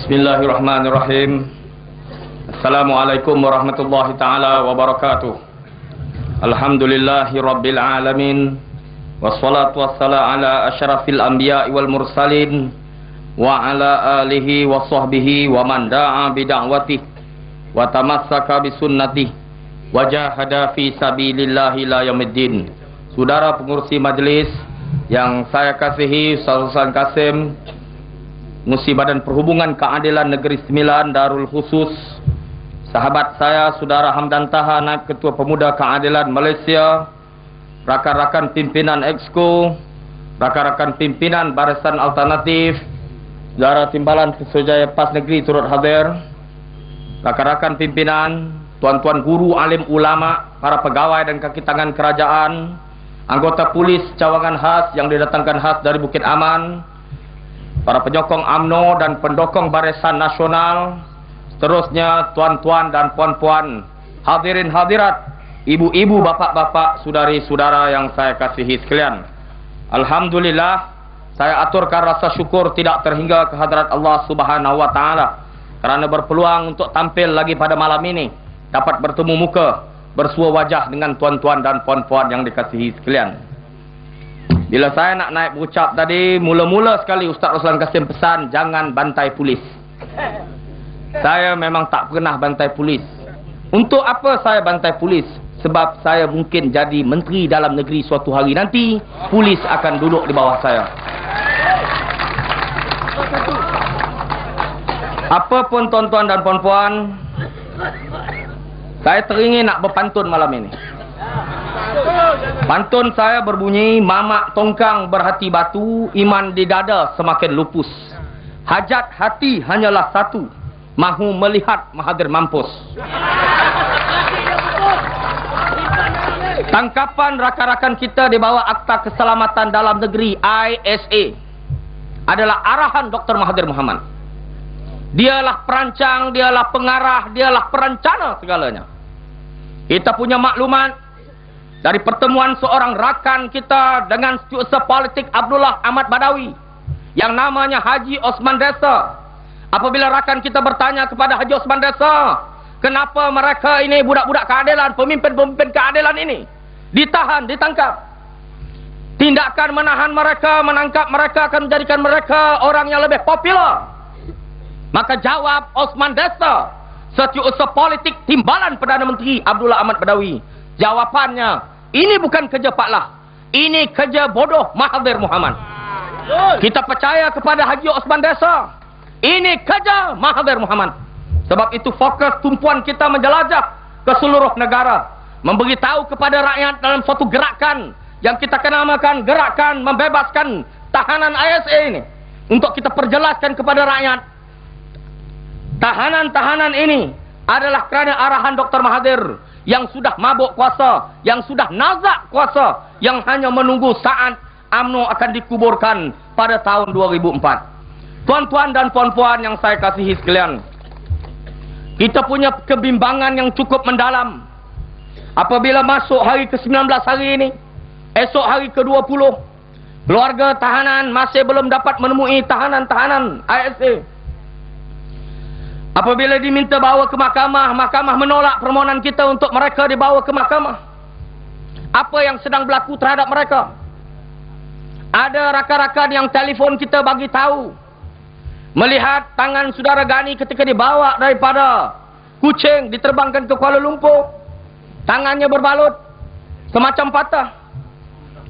Bismillahirrahmanirrahim. Assalamualaikum warahmatullahi ta'ala wabarakatuh. Alhamdulillahi rabbil alamin. Wassalatu wassalamu ala asyrafil anbiya'i wal mursalin wa ala alihi wa sahbihi wa man da'a bida'watih wa tamassaka bisunnatih wa jahada fi sabilillahi la yaumiddin. Saudara pengurusi majlis yang saya kasihi, Ustaz Hasan Kasim, Musi Badan Perhubungan Keadilan Negeri Sembilan Darul Khusus, sahabat saya Saudara Hamdan Taha, Naib Ketua Pemuda Keadilan Malaysia, rakan-rakan pimpinan Exco, rakan-rakan pimpinan Barisan Alternatif, Saudara Timbalan Kesujaya Pas Negeri turut hadir, rakan-rakan pimpinan, tuan-tuan guru, alim ulama, para pegawai dan kaki tangan kerajaan, anggota polis cawangan khas yang didatangkan khas dari Bukit Aman, para penyokong UMNO dan pendukung Barisan Nasional, seterusnya tuan-tuan dan puan-puan, hadirin hadirat, ibu-ibu, bapak-bapak, saudari-saudara yang saya kasihi sekalian. Alhamdulillah, saya aturkan rasa syukur tidak terhingga kehadrat Allah Subhanahu wa taala kerana berpeluang untuk tampil lagi pada malam ini, dapat bertemu muka, bersua wajah dengan tuan-tuan dan puan-puan yang dikasihi sekalian. Bila saya nak naik berucap tadi, mula-mula sekali Ustaz Ruslan Kasim pesan, jangan bantai polis. Saya memang tak pernah bantai polis. Untuk apa saya bantai polis? Sebab saya mungkin jadi menteri dalam negeri suatu hari nanti, polis akan duduk di bawah saya. Apapun tuan-tuan dan puan-puan, saya teringin nak berpantun malam ini. Pantun saya berbunyi, mamak tongkang berhati batu, iman di dada semakin lupus. Hajat hati hanyalah satu, mahu melihat Mahathir mampus. Tangkapan rakan-rakan kita di bawah Akta Keselamatan Dalam Negeri ISA adalah arahan Dr. Mahathir Mohamad. Dialah perancang, dialah pengarah, dialah perencana segalanya. Kita punya maklumat dari pertemuan seorang rakan kita dengan setiausaha politik Abdullah Ahmad Badawi yang namanya Haji Osman Desa. Apabila rakan kita bertanya kepada Haji Osman Desa, kenapa mereka ini budak-budak keadilan, pemimpin-pemimpin keadilan ini ditahan, ditangkap? Tindakan menahan mereka, menangkap mereka akan menjadikan mereka orang yang lebih popular. Maka jawab Osman Desa, setiausaha politik timbalan Perdana Menteri Abdullah Ahmad Badawi, jawapannya, ini bukan kerja Pak Lah, ini kerja bodoh Mahathir Mohamad. Kita percaya kepada Haji Osman Desa, ini kerja Mahathir Mohamad. Sebab itu fokus tumpuan kita menjelajah ke seluruh negara, memberitahu kepada rakyat dalam suatu gerakan yang kita namakan gerakan membebaskan tahanan ISA ini, untuk kita perjelaskan kepada rakyat, tahanan-tahanan ini adalah kerana arahan Dr. Mahathir yang sudah mabuk kuasa, yang sudah nazak kuasa, yang hanya menunggu saat UMNO akan dikuburkan pada tahun 2004. Tuan-tuan dan puan-puan yang saya kasihi sekalian, kita punya kebimbangan yang cukup mendalam apabila masuk hari ke-19 hari ini, esok hari ke-20, keluarga tahanan masih belum dapat menemui tahanan-tahanan ISA. Apabila diminta bawa ke mahkamah, mahkamah menolak permohonan kita untuk mereka dibawa ke mahkamah. Apa yang sedang berlaku terhadap mereka? Ada rakan-rakan yang telefon kita bagi tahu, melihat tangan saudara Gani ketika dibawa daripada Kuching diterbangkan ke Kuala Lumpur, tangannya berbalut, semacam patah.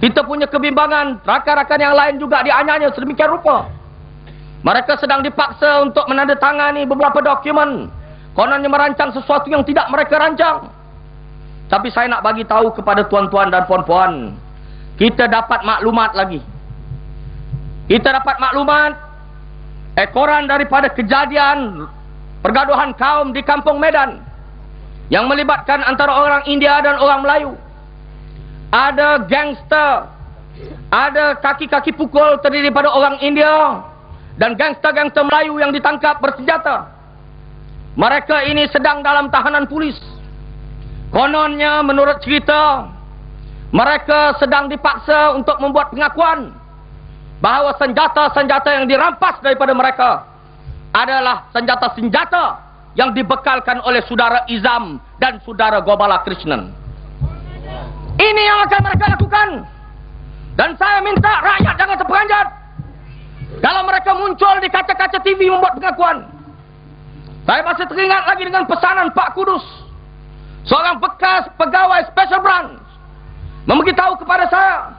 Kita punya kebimbangan, rakan-rakan yang lain juga dianyanya sedemikian rupa. Mereka sedang dipaksa untuk menandatangani beberapa dokumen, kononnya merancang sesuatu yang tidak mereka rancang. Tapi saya nak bagi tahu kepada tuan-tuan dan puan-puan, kita dapat maklumat lagi. Kita dapat maklumat ekoran daripada kejadian pergaduhan kaum di Kampung Medan yang melibatkan antara orang India dan orang Melayu. Ada gangster, ada kaki-kaki pukul terdiri daripada orang India dan gangster-gangster Melayu yang ditangkap bersenjata. Mereka ini sedang dalam tahanan polis. Kononnya menurut cerita, mereka sedang dipaksa untuk membuat pengakuan bahawa senjata-senjata yang dirampas daripada mereka adalah senjata-senjata yang dibekalkan oleh saudara Izam dan saudara Gobala Krishnan. Ini yang akan mereka lakukan. Dan saya minta rakyat jangan terperanjat. Kalau mereka muncul di kaca-kaca TV membuat pengakuan. Saya masih teringat lagi dengan pesanan Pak Kudus, seorang bekas pegawai Special Branch, memberitahu kepada saya,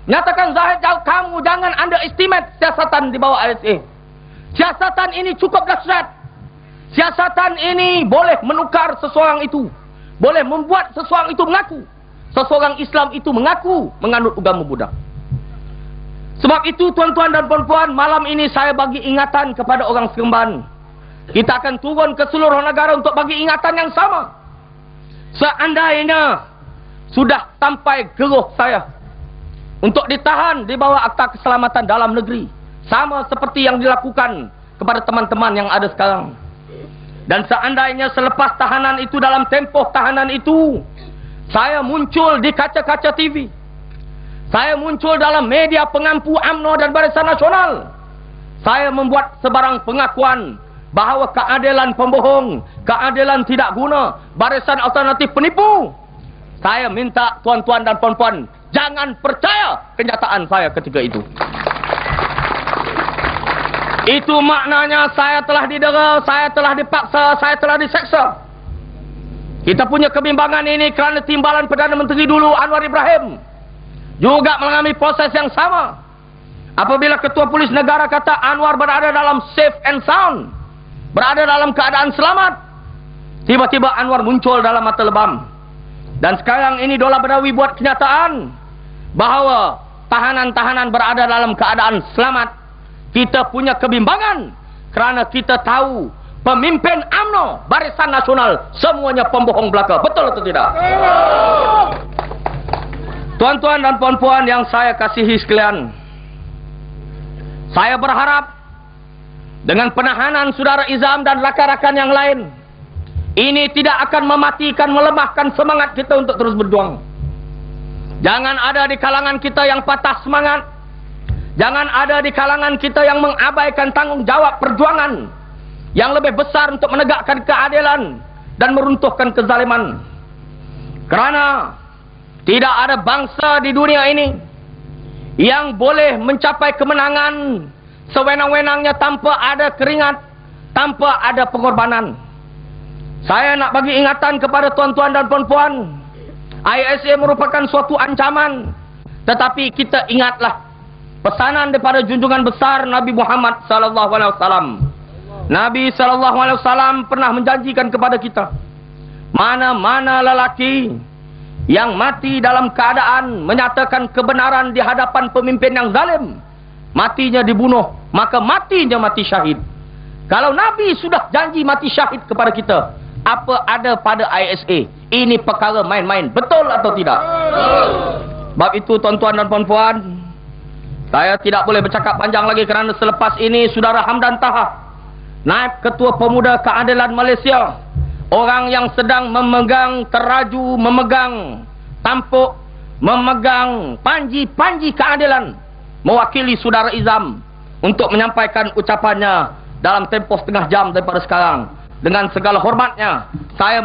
nyatakan Zahid, kamu jangan underestimate siasatan di bawah ISA. Siasatan ini cukup dahsyat. Siasatan ini boleh menukar seseorang itu, boleh membuat seseorang itu mengaku seseorang Islam itu mengaku menganut agama Buddha. Sebab itu tuan-tuan dan puan-puan, malam ini saya bagi ingatan kepada orang Seremban. Kita akan turun ke seluruh negara untuk bagi ingatan yang sama. Seandainya sudah sampai geruh saya untuk ditahan di bawah Akta Keselamatan Dalam Negeri, sama seperti yang dilakukan kepada teman-teman yang ada sekarang. Dan seandainya selepas tahanan itu, dalam tempoh tahanan itu, saya muncul di kaca-kaca TV, saya muncul dalam media pengampu UMNO dan Barisan Nasional, saya membuat sebarang pengakuan bahawa keadilan pembohong, keadilan tidak guna, barisan alternatif penipu. Saya minta tuan-tuan dan puan-puan jangan percaya kenyataan saya ketika itu. Itu maknanya saya telah didera, saya telah dipaksa, saya telah diseksa. Kita punya kebimbangan ini kerana timbalan Perdana Menteri dulu Anwar Ibrahim juga mengalami proses yang sama. Apabila Ketua Polis Negara kata Anwar berada dalam safe and sound, berada dalam keadaan selamat, tiba-tiba Anwar muncul dalam mata lebam. Dan sekarang ini Dola Badawi buat kenyataan bahawa tahanan-tahanan berada dalam keadaan selamat. Kita punya kebimbangan kerana kita tahu pemimpin UMNO, Barisan Nasional, semuanya pembohong belaka. Betul atau tidak? Tuan-tuan dan puan-puan yang saya kasihi sekalian, saya berharap dengan penahanan saudara Izam dan rakan-rakan yang lain, ini tidak akan mematikan, melemahkan semangat kita untuk terus berjuang. Jangan ada di kalangan kita yang patah semangat. Jangan ada di kalangan kita yang mengabaikan tanggungjawab perjuangan yang lebih besar untuk menegakkan keadilan dan meruntuhkan kezaliman. Kerana tidak ada bangsa di dunia ini yang boleh mencapai kemenangan sewenang-wenangnya tanpa ada keringat, tanpa ada pengorbanan. Saya nak bagi ingatan kepada tuan-tuan dan puan-puan, ISA merupakan suatu ancaman, tetapi kita ingatlah pesanan daripada junjungan besar Nabi Muhammad sallallahu alaihi wasallam. Nabi sallallahu alaihi wasallam pernah menjanjikan kepada kita, mana-mana lelaki yang mati dalam keadaan menyatakan kebenaran di hadapan pemimpin yang zalim, matinya dibunuh, maka matinya mati syahid. Kalau Nabi sudah janji mati syahid kepada kita, apa ada pada ISA? Ini perkara main-main. Betul atau tidak? Sebab itu tuan-tuan dan puan-puan, saya tidak boleh bercakap panjang lagi kerana selepas ini Saudara Hamdan Taha, Naib Ketua Pemuda Keadilan Malaysia, orang yang sedang memegang teraju, memegang tampuk, memegang panji-panji keadilan, mewakili Saudara Izam untuk menyampaikan ucapannya dalam tempoh setengah jam daripada sekarang. Dengan segala hormatnya, saya